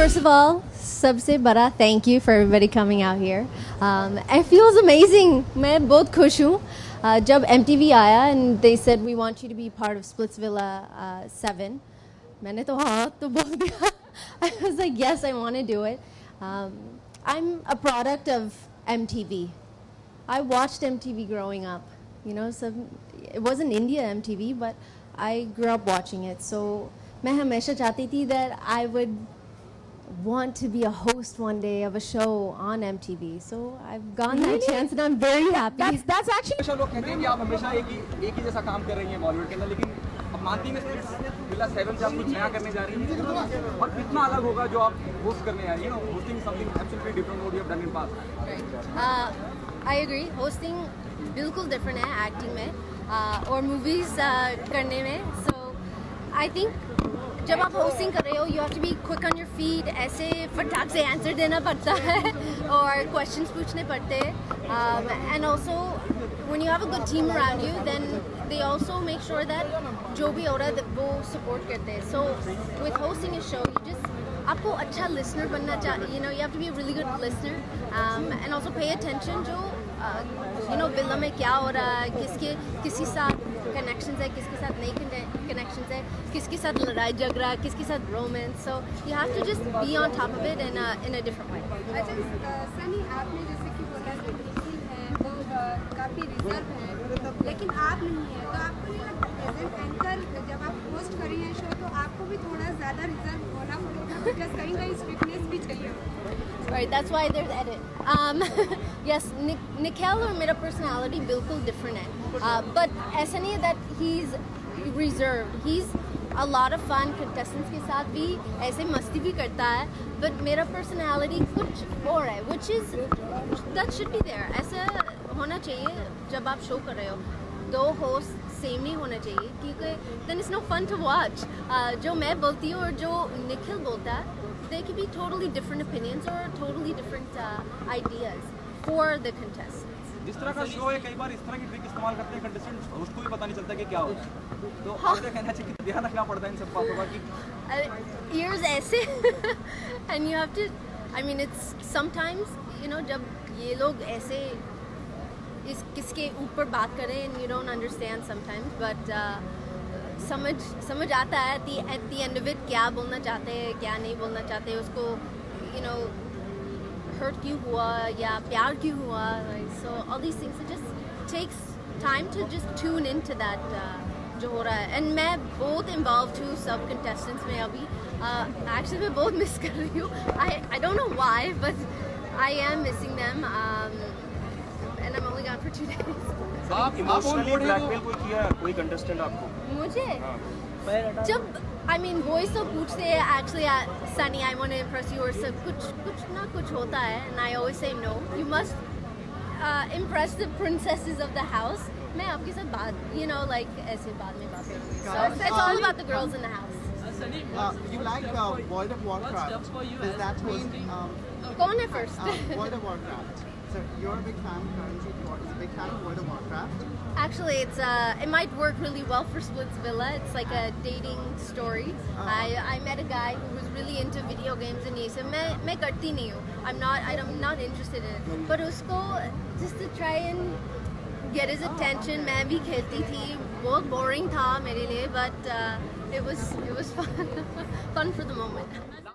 first of all, सबसे बड़ा thank you for everybody coming out here. It feels amazing. मैं बहुत खुश हूँ. जब MTV आया and they said we want you to be part of Splitsvilla 7. मैंने तो हाँ तो बोल दिया. I was like yes, I want to do it. I'm a product of MTV. I watched MTV growing up. You know, so it wasn't India MTV, but I grew up watching it. So मैं हमेशा चाहती थी that I would want to be a host one day of a show on MTV. So I've gotten that chance and I'm very happy. That's actually. हमेशा लोग कहते हैं कि आप हमेशा एक ही जैसा काम कर रही हैं बॉलीवुड के अंदर, लेकिन अब मानती हैं स्प्लिट्सविला 7 से आप कुछ नया करने जा रही हैं और कितना अलग होगा जो आप होस्ट करने जा रही हैं, hosting something absolutely different what you have done in past. I agree. Hosting बिल्कुल different है acting में और movies करने में. So I think जब आप hosting कर रहे हो, you have to be quick on your feet. ऐसे फटाक से answer देना पड़ता है और questions पूछने पड़ते हैं. And also when you have a good team around you, then they also make sure that जो भी हो रहा है वो support करते हैं. So with hosting a show, you just आपको अच्छा listener बनना चाहिए. You know, you have to be a really good listener and also pay attention जो you know विला में क्या हो रहा है, किसके साथ connections है, किसके साथ नहीं connections है, किसके साथ लड़ाई झगड़ा, किसके साथ romance. So you have to just be on top of it in a different way. अच्छा सनी, आपने जैसे कि बोला कि निखिल है वो काफ़ी रिजर्व है, लेकिन आप नहीं है, तो आपको नहीं लगता एज एन एंकर जब आप होस्ट करी हैं शो तो आपको भी थोड़ा ज़्यादा रिजर्व होना पड़ेगा, बिकॉज कहीं कहीं स्ट्रिक्टनेस भी चाहिए. Right, that's why there's edit. Yes, Nikhil और मेरा personality बिल्कुल different है. But ऐसा नहीं है that he's reserved. He's a lot of fun. Contestants के साथ भी ऐसे मस्ती भी करता है. But मेरा personality कुछ और है, which is that should be there. ऐसा होना चाहिए जब आप show कर रहे हो. दो host same नहीं होना चाहिए क्योंकि then it's no fun to watch. जो मैं बोलती हूँ और जो निखिल बोलता है, there could be totally different opinions or totally different ideas for the contestants. जिस तरह का शो है, कई बार इस तरह की ट्रिक इस्तेमाल करते हैं कंटेस्टेंट, उसको भी पता नहीं चलता कि क्या हो रहा है. तो आपका कहना चाहिए कि ध्यान रखना पड़ता है इन सब बातों का कि ears ऐसे and you have to, I mean it's sometimes you know जब ये लोग ऐसे इस किसके ऊपर बात करें and you don't understand sometimes, but समझ आता है at the end of it क्या बोलना चाहते हैं, क्या नहीं बोलना चाहते, उसको you know hurt क्यों हुआ या प्यार क्यों हुआ. So all these things, it just takes time to just tune into that जो हो रहा है. And मैं बहुत involved हूँ सब contestants में अभी. Actually मैं बहुत miss कर रही हूँ. I don't know why, but I am missing them. And I'm only gone for 2 days. आप इमोशनली ब्लैकमेल कोई किया कोई कंटेस्टेंट आपको? मुझे जब I mean boys तो पूछते हैं actually Sunny I want to impress you or सब कुछ ना कुछ होता है and I always say no, you must impress the princesses of the house. मैं आपके साथ बात you know like ऐसे बाद में बात करूँगी. So it's all about the girls in the house. You like World of Warcraft? Does that mean कौन है first? World of Warcraft. So you're a big fan currently. Is a big fan of World of Warcraft? Actually, it might work really well for Splitsvilla. It's like a dating story. I met a guy who was really into video games and he said, मैं करती नहीं हूँ. I'm not interested in it. But उसको just to try and get his attention, मैं भी खेलती थी. बहुत boring था मेरे लिए, but it was fun for the moment.